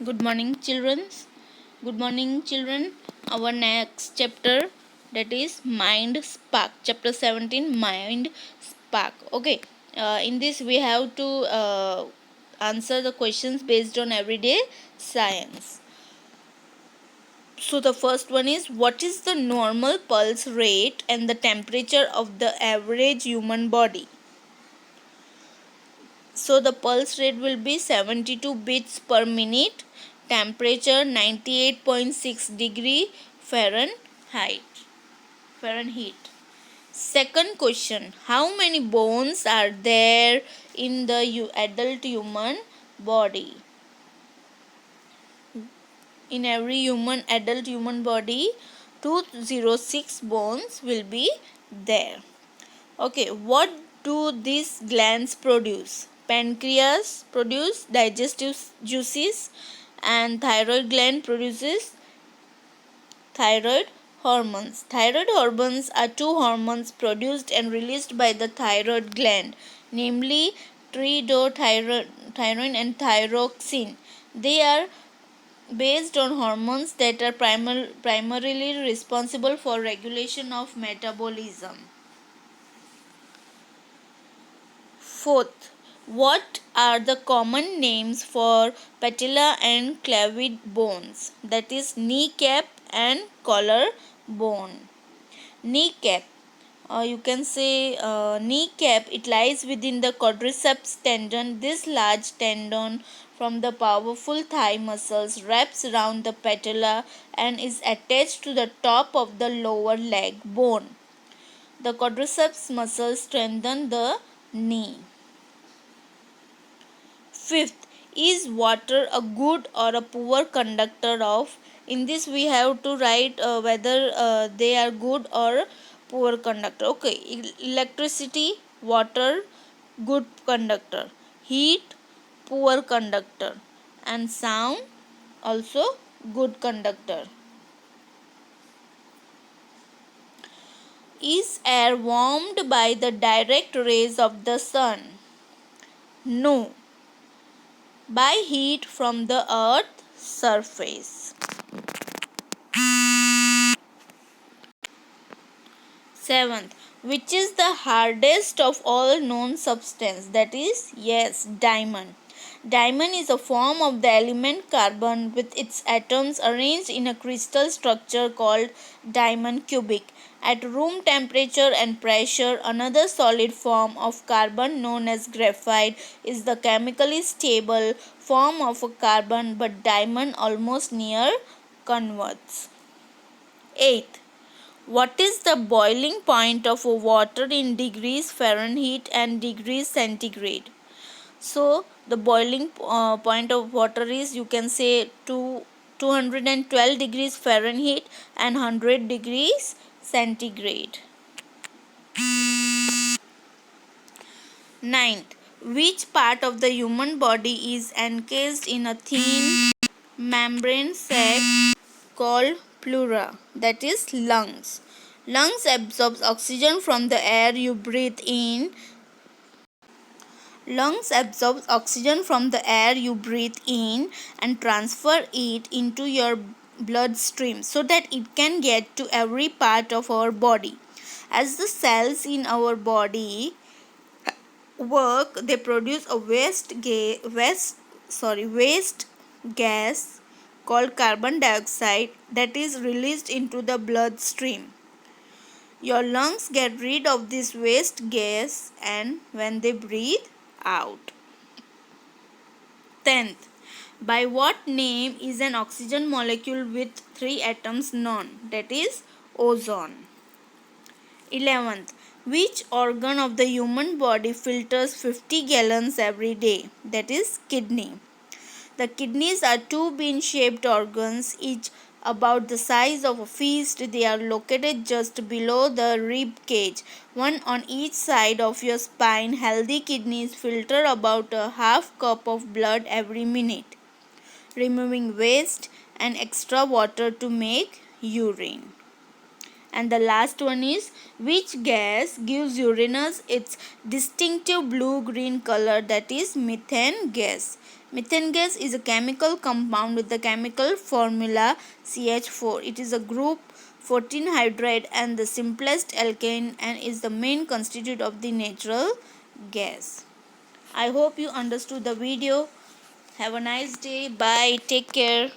Good morning, children. Good morning, children. Our next chapter, that is Mind Spark. Chapter 17, Mind Spark. Okay. In this, we have to answer the questions based on everyday science. So, the first one is, what is the normal pulse rate and the temperature of the average human body? So the pulse rate will be 72 beats per minute, temperature 98.6 degree Fahrenheit. Fahrenheit. Second question, how many bones are there in the adult human body? In every adult human body, 206 bones will be there. Okay, what do these glands produce? Pancreas produce digestive juices, and thyroid gland produces thyroid hormones. Thyroid hormones are two hormones produced and released by the thyroid gland, namely thyroid and thyroxine. They are based on hormones that are primarily responsible for regulation of metabolism. Fourth, what are the common names for patella and clavid bones? That is kneecap and collar bone. Kneecap. You can say kneecap. It lies within the quadriceps tendon. This large tendon from the powerful thigh muscles wraps around the patella and is attached to the top of the lower leg bone. The quadriceps muscles strengthen the knee. Fifth, is water a good or a poor conductor of? In this, we have to write whether they are good or poor conductor. Okay, electricity, water, good conductor. Heat, poor conductor. And sound, also good conductor. Is air warmed by the direct rays of the sun? No, by heat from the earth's surface. Seventh, which is the hardest of all known substance? That is, yes, diamond. Diamond is a form of the element carbon with its atoms arranged in a crystal structure called diamond cubic. At room temperature and pressure, another solid form of carbon known as graphite is the chemically stable form of a carbon, but diamond almost near converts. Eighth, what is the boiling point of water in degrees Fahrenheit and degrees centigrade? So, the boiling point of water is, you can say, 212 degrees Fahrenheit and 100 degrees centigrade. Ninth, which part of the human body is encased in a thin membrane sac called pleura? That is lungs. Lungs absorb oxygen from the air you breathe in. Lungs absorb oxygen from the air you breathe in and transfer it into your bloodstream so that it can get to every part of our body. As the cells in our body work, they produce a waste gas called carbon dioxide that is released into the bloodstream. Your lungs get rid of this waste gas and when they breathe out. 10th, by what name is an oxygen molecule with 3 atoms known? That is ozone. 11th, which organ of the human body filters 50 gallons every day? That is kidney. The kidneys are two bean-shaped organs, each about the size of a fist. They are located just below the rib cage, one on each side of your spine. Healthy kidneys filter about a half cup of blood every minute, removing waste and extra water to make urine. And the last one is, which gas gives Uranus its distinctive blue-green color? That is methane gas. Methane gas is a chemical compound with the chemical formula CH4. It is a group 14 hydride and the simplest alkane and is the main constituent of the natural gas. I hope you understood the video. Have a nice day. Bye. Take care.